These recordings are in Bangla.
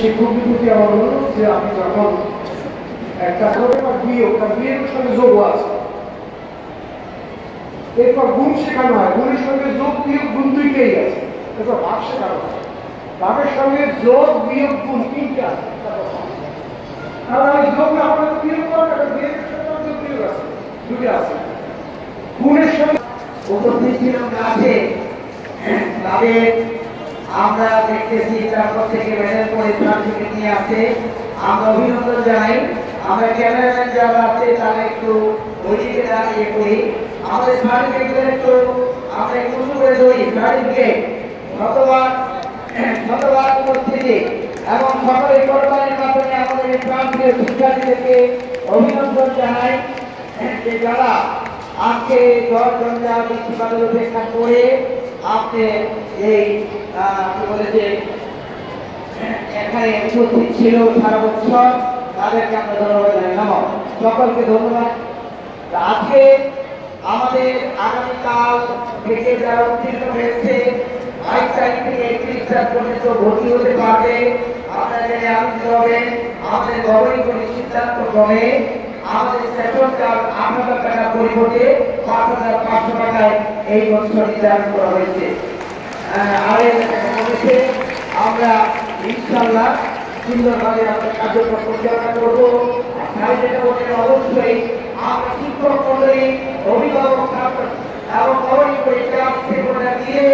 শিক্ষকের প্রতি আমার অনুরোধ যে আপনি যখন একটা করে বা বিয়ের সঙ্গে যোগ আছে, এরপর গুণ শেখানো হয়, গুণের সঙ্গে যোগ বিয়োগ গুণ দুইটাই আছে, এরপর ভাগ শেখানো হয়, ভাগের সঙ্গে যোগ বিয়োগ গুণ তিনটা আছে। আর আমি যোগ না হলে বিয়োগ করার বিয়োগের সঙ্গে যোগ বিয়োগ আছে, দুটো আছে। গুণের সঙ্গে উপস্থিত ছিল ক্লাসে, ক্লাবে আমরা দেখতেছি তারপর থেকে মেডেল করে সার্টিফিকেট নিয়ে আসে। আমরা অভিনন্দন জানাই। আমরা ক্যামেরাম্যান যারা আছে তারা একটু ওইদিকে দাঁড়িয়ে করি, আমাদের সার্টিফিকেট একটু আমরা একটু উঁচু করে ধরি। সার্টিফিকেট শতবার উপস্থিতি এবং সকলের কোরবানির মাধ্যমে আমাদের প্রান্তীয় শিক্ষার্থীদেরকে অভিনন্দন জানাই যে যারা আজকে ঝড়-ঝঞ্ঝা বৃষ্টিপাতের উপেক্ষা করে আপনি এই কি বলেছে এখানে উপস্থিত ছিল সারা বছর, তাদেরকে আমরা ধন্যবাদ জানাই। সকলকে ধন্যবাদ। আজকে আমাদের আগামীকাল থেকে যারা উত্তীর্ণ হয়েছে 22 তারিখ থেকে 31 তারিখ পর্যন্ত ভর্তি হতে পারবে। আপনাদের আনন্দিত হবেন। আমাদের গভর্নমেন্ট সিদ্ধান্ত ক্রমে আমাদের সেশন চার্জ 8,000 টাকার পরিবর্তে 5,500 টাকায় এই বছর নির্ধারণ করা হয়েছে। আমরা ইনশাআল্লাহ সুন্দরভাবে আমাদের কার্যক্রম পরিচালনা করবো। অবশ্যই আমরা শিক্ষক মন্ডলী, অভিভাবক, ছাত্র এবং গভর্নমেন্ট পরীক্ষা দিয়ে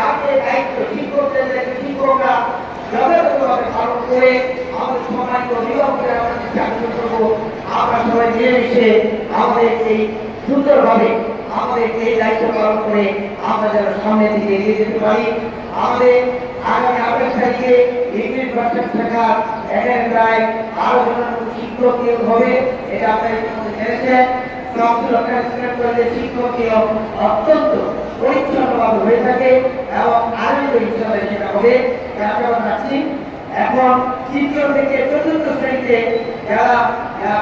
আমাদের দায়িত্ব শিক্ষকদের শিক্ষকরা যথাযথভাবে পালন করে আমাদের সম্মানিত অভিভাবকরা আমাদের চাকরি করবো। আমরা সবাই মিলেমিশে আমাদের এই সুন্দরভাবে আমাদের এই দায়িত্ব পালন করে আমরা যেন সামনের দিকে এগিয়ে যেতে পারি। আমাদের আগামী 28 তারিখে ইংলিশ ভাষা শেখার এখানে প্রায় 12 জন শিক্ষক নিয়োগ হবে, এটা আপনারা ইতিমধ্যে জেনেছেন। শিক্ষক নিয়োগ অত্যন্ত পরিচ্ছন্নভাবে হয়ে থাকে এবং আনন্দ হিসাবে সেটা হবে আমরা চাচ্ছি। এখন তৃতীয় থেকে চতুর্থ শ্রেণীতে যারা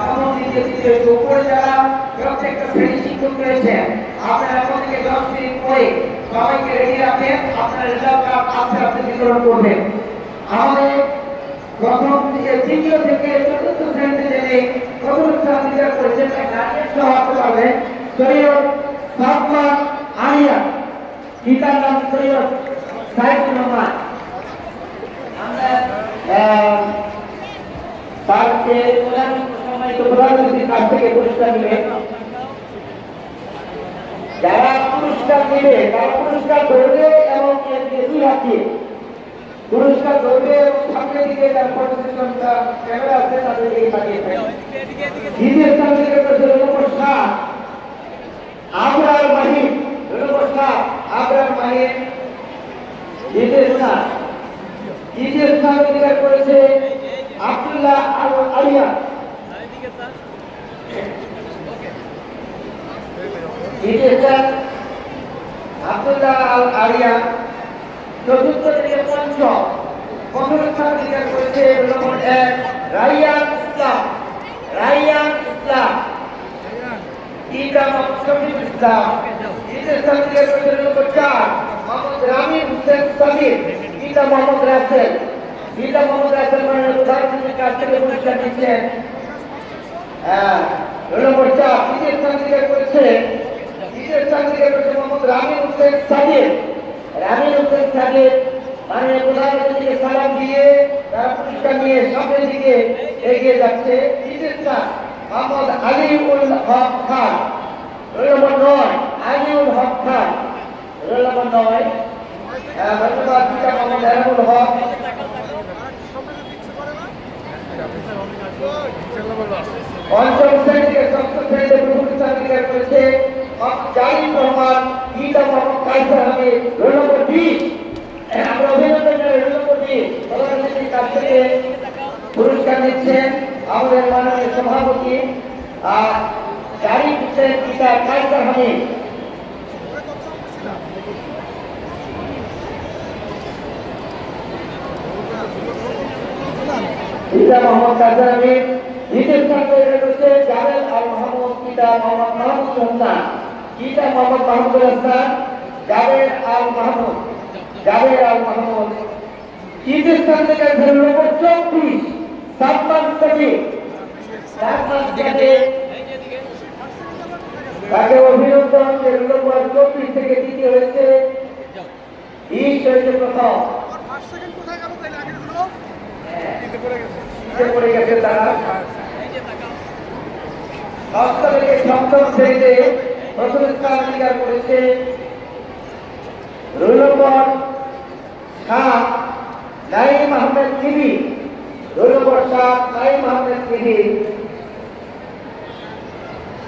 প্রথম দ্বিতীয় তৃতীয় উপরে যারা প্রত্যেকটা শ্রেণী শিক্ষক রয়েছেন, আপনারা এখন থেকে 10 মিনিট পরে সবাইকে রেডি রাখেন, আপনারা রেজাল্ট আস্তে আস্তে বিতরণ করবেন। আমাদের প্রথম থেকে তৃতীয় থেকে চতুর্থ শ্রেণীতে জেনে প্রথম স্থান অধিকার করেছেন গার্জিয়ান সহ হতে পারবেন সৈয়দ সাফা আলিয়া, পিতার নাম সৈয়দ সাইফুর রহমান। আমরা তারকে সম্মানিত প্রধানমন্ত্রীর কাছ থেকে পুরস্কার নেবেন। যারা পুরস্কার নেবে তারা পুরস্কার ধরবে এবং দুই হাত দিয়ে পুরস্কার ধরবে এবং সামনের দিকে তার পর্যবেক্ষণটা ক্যামেরা আছে তাদের দিকে পাঠিয়ে দেবে। দ্বিতীয় স্থান থেকে আবরার মাহির, আবরার মাহির দ্বিতীয় স্থান। তৃতীয় স্থান অধিকার করেছে আব্দুল্লাহ আল আলিয়া। তৃতীয় স্থান আব্দুল্লাহ আল আলিয়া। চতুর্থ থেকে পঞ্চম প্রথম স্থান অধিকার করেছে নম্বর 1 রাইয়ান ইসলাম। রাইয়ান ইসলাম ইসলাম। তৃতীয় স্থান অধিকার করেছে নম্বর 4 মোহাম্মদ রামিন হোসেন সাবির। মোহাম্মদ রাসেল। মোহাম্মদ রাসেল মানে প্রধানমন্ত্রীর কাছ থেকে পুরস্কার দিচ্ছেন। নম্বর 4 তৃতীয় স্থান অধিকার করেছে মোহাম্মদ রামিন হোসেন সাবির। রামিন হোসেন সাবির মানে প্রধানমন্ত্রীকে সালাম দিয়ে তারা পুরস্কার নিয়ে সামনের দিকে এগিয়ে যাচ্ছে। তৃতীয় স্থান মোহাম্মদ আলিউল হক খান। নম্বর 9 আলিউল হক খান। নম্বর 9 ধন্যবাদ পিতা মোহাম্মদ আলিউল হক। পঞ্চম শ্রেণী থেকে ষষ্ঠ শ্রেণীতে প্রথম স্থান অধিকার করেছে জাহিদ রহমান, পিতা মোহাম্মদ কাইসার আহমেদ। নম্বর 20 আমরা অভিনন্দন জানাই। নম্বর 20 প্রধানমন্ত্রীর কাছ থেকে পুরস্কার নিচ্ছেন আমাদের মাননীয় সভাপতি জাহিদ হোসেন, পিতা কাইসার আহমেদ। পিতা মোহাম্মদ কাইসার আহমেদ। দ্বিতীয় স্থান করেছে জাবেল আল মাহমুদ, পিতা মোহাম্মদ মাহমুদ হাসান। পিতা মোহাম্মদ মাহমুদ হাসান, জাবের আল মাহমুদ। তৃতীয় স্থান থেকে নম্বর 2024 সালমান কবির তাকে অভিনন্দন। যে রুল নম্বর 24 থেকে দ্বিতীয় হয়েছে, ইস্ট হয়েছে প্রথম। পড়ে গেছে তারা। ষষ্ঠ থেকে সপ্তম শ্রেণীতে প্রথম স্থান অধিকার করেছে রোল নম্বর 7 নাইম আহমেদ কিবি। রোল নম্বর 7 নাইম আহমেদ কিবি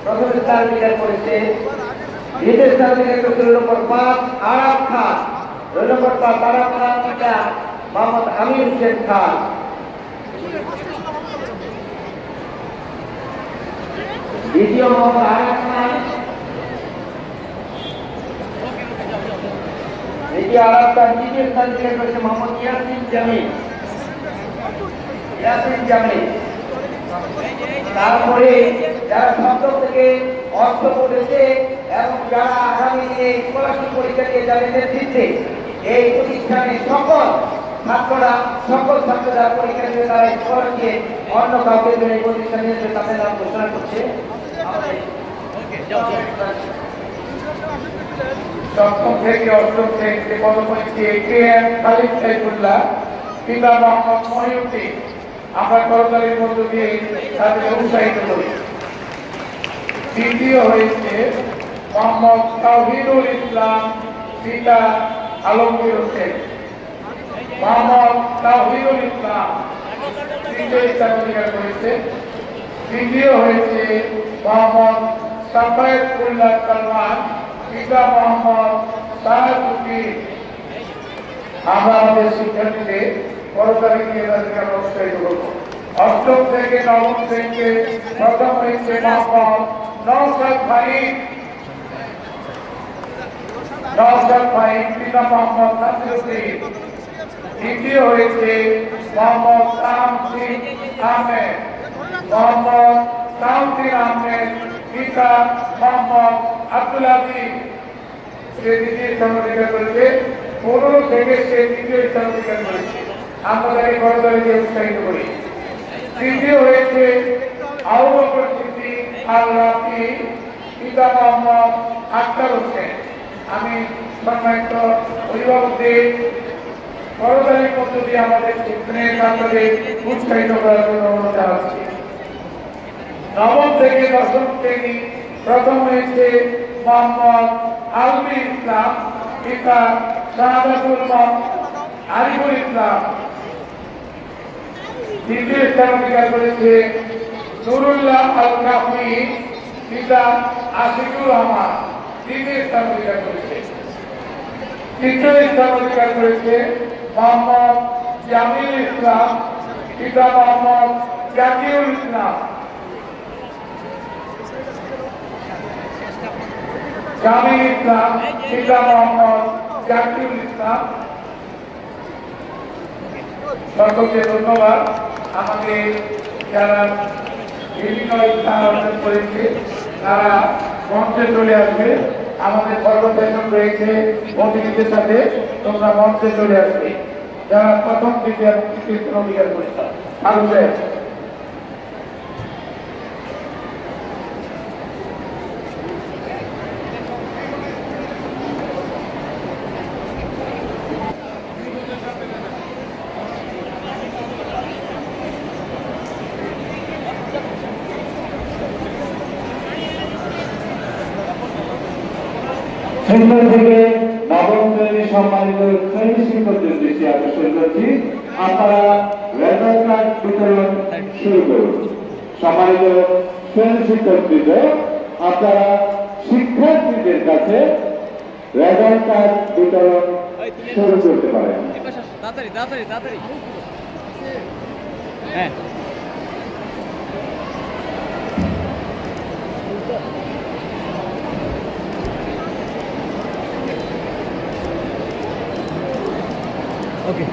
প্রথম স্থান অধিকার করেছে। দ্বিতীয় স্থান অধিকার করেছে রোল নম্বর 5 আরাম খান। রোল নম্বর 5 আরাম খান পিতা মোহাম্মদ আমির হোসেন খান। দ্বিতীয় মোহাম্মদ আরাম খান, দ্বিতীয় আরাম খান। তৃতীয় স্থান অধিকার করেছে মোহাম্মদ ইয়াসিন জামিল। ইয়াসিন জামিল। তারপরে যারা সপ্তম থেকে অষ্টম পড়েছে এবং যারা আগামী দিনে স্কলারশিপ পরীক্ষা দিয়ে যাদের নেতৃত্বে এই প্রতিষ্ঠানে সকল ছাত্ররা পরীক্ষা দিয়ে তারা স্কলারশিপ অন্য কাউকে এই প্রতিষ্ঠানে তাদের নাম ঘোষণা করছে। সপ্তম থেকে অষ্টম শ্রেণীতে পদক হয়েছে KM খালিদ সাইফুল্লাহ, পিতা মোহাম্মদ মহিউদ্দিন। আমরা করতালির মধ্য দিয়ে তাদের উৎসাহিত করি। তৃতীয় হয়েছে মোহাম্মদ তাওহিদুল ইসলাম, পিতা আলমগীর হোসেন। মোহাম্মদ তাওহিদুল ইসলাম তৃতীয় স্থান অধিকার করেছে। তৃতীয় হয়েছে মোহাম্মদ সাফায়েতুল্লাহ সালমান, পিতা মোহাম্মদ সাহাবুদ্দিন। আমরা আমাদের শিক্ষার্থীদের করতালি দিয়ে তাদেরকে উৎসাহিত করব। অষ্টম থেকে নবম শ্রেণীতে প্রথম হয়েছে মোহাম্মদ নওশাদ ফাহিম। নওশাদ ফাহিম, পিতা মোহাম্মদ নাসিরউদ্দিন। দ্বিতীয় হয়েছে মোহাম্মদ তামসিন আহমেদ। মোহাম্মদ তামসিন আহমেদ, পিতা মোহাম্মদ আব্দুল আজিজ। সে দ্বিতীয় স্থান অধিকার করেছে। 15 থেকে সে তৃতীয় স্থান অধিকার করেছে। আমরা তাকে করতালি দিয়ে উৎসাহিত করি। তৃতীয় হয়েছে আবু বকর সিদ্দিক আল রাফি, পিতা মোহাম্মদ আক্তার হোসেন। আমি সম্মানিত অভিভাবকদের করতালির মধ্য দিয়ে আমাদের ছাত্রদের উৎসাহিত করার জন্য অনুরোধ জানাচ্ছি। নবম থেকে দশম শ্রেণী প্রথম হয়েছে মোহাম্মদ আলমী ইসলাম, পিতা শাহাদাতুল আরিফুল ইসলাম। দ্বিতীয় স্থান অধিকার করেছে নুরুল্লাহ আল কাফি, পিতা আশিকুর রহমান। তৃতীয় স্থান অধিকার করেছে। তৃতীয় স্থান অধিকার করেছে মোহাম্মদ জামিল ইসলাম, পিতা মোহাম্মদ জাকিউল ইসলাম। জামিল ইসলাম, পিতা মোহাম্মদ জাকিউল ইসলাম। সকলকে ধন্যবাদ। আমাদের যারা বিভিন্ন স্থান অর্জন করেছে তারা মঞ্চে চলে আসবে। আমাদের কর্মসূচি রয়েছে অতিথিদের সাথে, তোমরা মঞ্চে চলে আসবে যারা প্রথম দ্বিতীয় তৃতীয় স্থান অধিকার করেছে। ভালো সুন্দর থেকে নবম শ্রেণীর সম্মানিত শ্রেণী শিক্ষকদের দৃষ্টি আকর্ষণ করছি, আপনারা রেজাল্ট কার্ড বিতরণ শুরু করুন। সম্মানিত শ্রেণী শিক্ষকবৃন্দ, আপনারা শিক্ষার্থীদের কাছে রেজাল্ট কার্ড বিতরণ শুরু করতে পারেন। হ্যাঁ, Okay.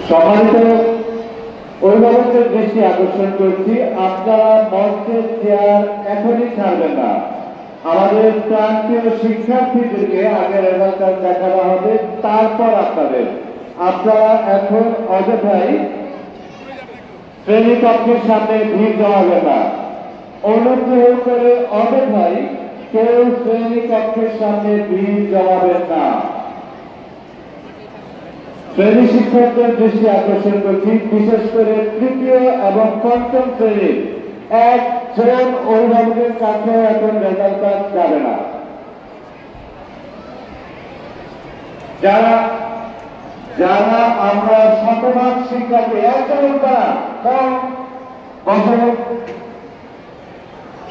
সম্মানিত অভিভাবকদের দৃষ্টি আকর্ষণ করছি, আপনারা মঞ্চের চেয়ার এখনই ছাড়বেন না। আমাদের প্রান্তীয় শিক্ষার্থীদেরকে আগে রেজাল্ট কার্ড দেখানো হবে, তারপর আপনারা এখন অযথাই শ্রেণীকক্ষের সামনে ভিড় জমাবেন না। অনুগ্রহ করে অযথাই কেউ শ্রেণীকক্ষের সামনে ভিড় জমাবেন না। শ্রেণী শিক্ষকদের দৃষ্টি আকর্ষণ করছি, বিশেষ করে তৃতীয় এবং পঞ্চম শ্রেণীর একজন অভিভাবকের কাছে এখন রেজাল্ট কার্ড যাবে না। যারা যারা আমরা শতভাগ শিক্ষার্থী, একজন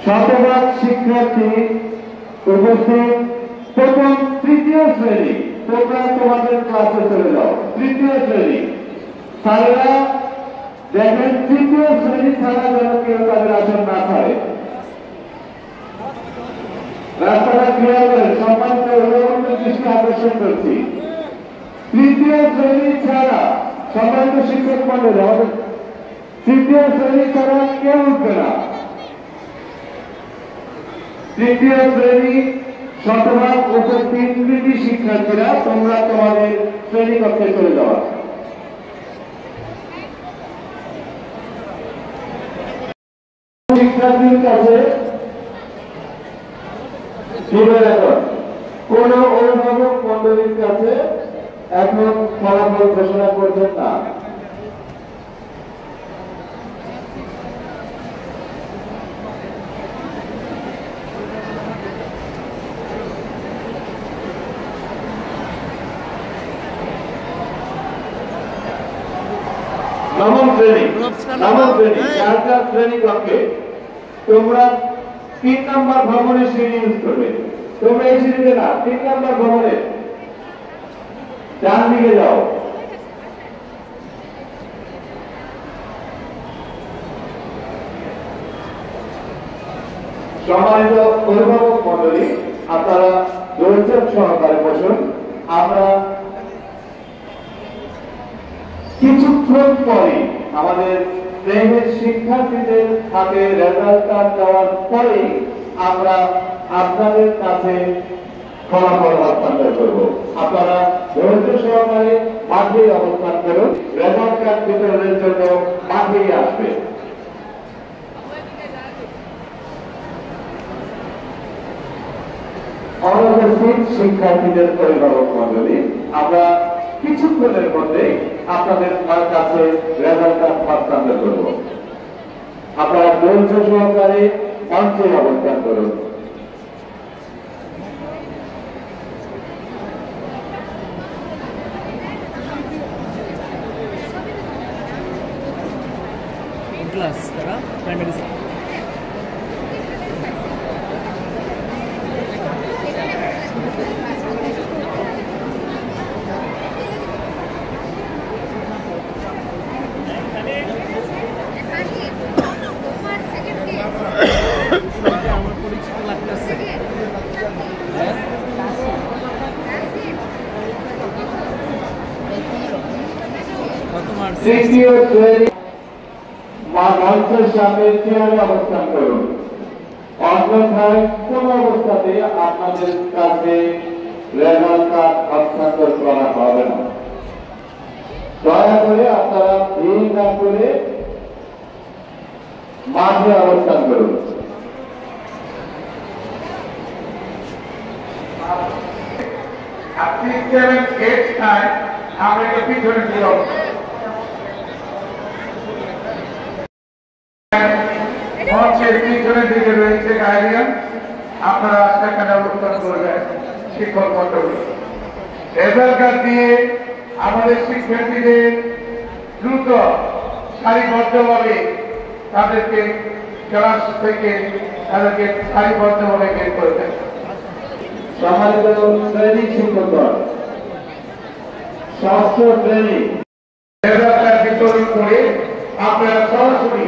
শতভাগ শিক্ষার্থী উপস্থিত প্রথম তৃতীয় শ্রেণী, তোমরা তোমাদের ক্লাসে চলে যাও। তৃতীয় শ্রেণী স্যারেরা দেখেন, তৃতীয় শ্রেণী ছাড়া যেন কেউ তাদের আসন না ছাড়ে। রাস্তাটা ক্লিয়ার করেন, সম্মানিত অভিভাবকদের দৃষ্টি আকর্ষণ করছি। তৃতীয় শ্রেণী ছাড়া, সম্মানিত শিক্ষক মন্ডলী, আমাদের তৃতীয় শ্রেণী ছাড়া কেউ উঠবে না। তৃতীয় শ্রেণী শতভাগ উপস্থিত কৃতি শিক্ষার্থীরা, তোমরা তোমাদের শ্রেণীকক্ষে চলে যাওয়া। শিক্ষার্থীর কাছে কোন অভিভাবক মন্ডলীর কাছে এখন ফলাফল ঘোষণা করবেন না। নবম শ্রেণী, চার শ্রেণী কক্ষে তোমরা 3 নম্বর ভবনে সিঁড়ি ইউজ করবে। তোমরা এই সিঁড়িতে না, 3 নম্বর ভবনে ডান দিকে যাও। সম্মানিত অভিভাবক মন্ডলী, আপনারা ধৈর্য সহকারে বসুন। আমরা কিছুক্ষণ পরে আমাদের শ্রেণীর শিক্ষার্থীদের হাতে রেজাল্ট কার্ড দেওয়ার পরে আমরা আপনাদের কাছে ফলাফল হস্তান্তর করব। আপনারা ধৈর্য সহকারে মাঠে অবস্থান করুন। রেজাল্ট কার্ড বিতরণের জন্য মাঠেই আসবে। অনুপস্থিত শিক্ষার্থীদের অভিভাবক মন্ডলী, আমরা কিছুক্ষণের মধ্যে আপনাদের কাছে রেজাল্ট কার্ড হস্তান্তর করব। আপনারা ধৈর্য সহকারে মঞ্চে অবস্থান করুন। ক্লাস তারা প্রাইমারি আমার পরিচিত লাগতেছে। কত মার্কস? তৃতীয় শ্রেণী মঞ্চের সামনে চেয়ারে অবস্থান করুন। অন্যথায় কোন অবস্থাতে আপনাদের কাছে রেজাল্ট কার্ড হস্তান্তর করা হবে না। দয়া করে আপনারা ভিড় না করে মাঠে অবস্থান করুন। আপনি 7 8 9 আমরা একটু পিছনে ছিল মঞ্চের পিছনের দিকে রয়েছে গার্ডিয়ান, আপনারা সেখানে অবস্থান করবেন। শিক্ষক মন্ডলী, রেজাল্ট কার্ড দিয়ে আমাদের শিক্ষার্থীদের দ্রুত সারিবদ্ধভাবে তাদেরকে ক্লাস থেকে তাদেরকে সারিবদ্ধভাবে বের করবেন। সম্মানিত শ্রেণী শিক্ষকগণ, ষষ্ঠ শ্রেণী রেজাল্ট কার্ড বিতরণ করে আপনারা সরাসরি